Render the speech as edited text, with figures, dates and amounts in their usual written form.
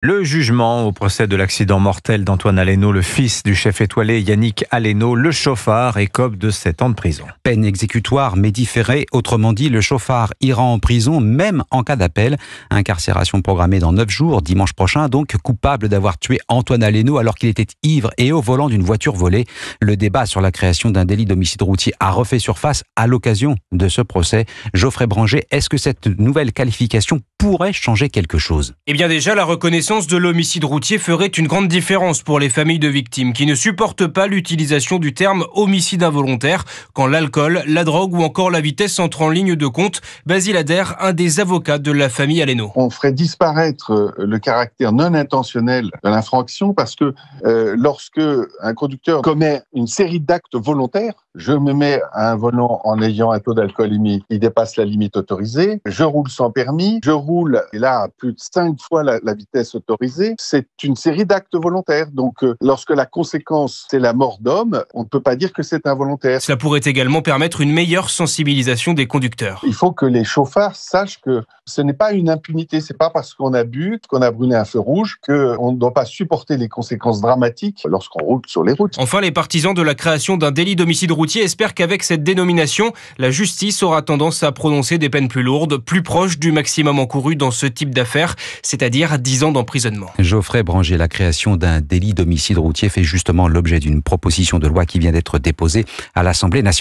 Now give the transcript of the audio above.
Le jugement au procès de l'accident mortel d'Antoine Alléno, le fils du chef étoilé Yannick Alléno, le chauffard, écope de 7 ans de prison. Peine exécutoire mais différée, autrement dit, le chauffard ira en prison même en cas d'appel. Incarcération programmée dans 9 jours, dimanche prochain, donc coupable d'avoir tué Antoine Alléno alors qu'il était ivre et au volant d'une voiture volée. Le débat sur la création d'un délit d'homicide routier a refait surface à l'occasion de ce procès. Geoffrey Branger, est-ce que cette nouvelle qualification pourrait changer quelque chose ? Eh bien déjà, la reconnaissance de l'homicide routier ferait une grande différence pour les familles de victimes qui ne supportent pas l'utilisation du terme homicide involontaire quand l'alcool, la drogue ou encore la vitesse entrent en ligne de compte. Basile Adair, un des avocats de la famille Alléno. On ferait disparaître le caractère non intentionnel de l'infraction parce que lorsque un conducteur commet une série d'actes volontaires, je me mets à un volant en ayant un taux d'alcoolémie qui dépasse la limite autorisée, je roule sans permis, je roule et là à plus de 5 fois la vitesse autorisée, c'est une série d'actes volontaires. Donc lorsque la conséquence c'est la mort d'homme, on ne peut pas dire que c'est involontaire. Cela pourrait également permettre une meilleure sensibilisation des conducteurs. Il faut que les chauffards sachent que ce n'est pas une impunité, c'est pas parce qu'on a bu, qu'on a brûlé un feu rouge qu'on ne doit pas supporter les conséquences dramatiques lorsqu'on roule sur les routes. Enfin, les partisans de la création d'un délit d'homicide routier espèrent qu'avec cette dénomination, la justice aura tendance à prononcer des peines plus lourdes, plus proches du maximum encouru dans ce type d'affaires, c'est-à-dire 10 ans d'emprisonnement. Geoffrey Branger, la création d'un délit d'homicide routier fait justement l'objet d'une proposition de loi qui vient d'être déposée à l'Assemblée nationale.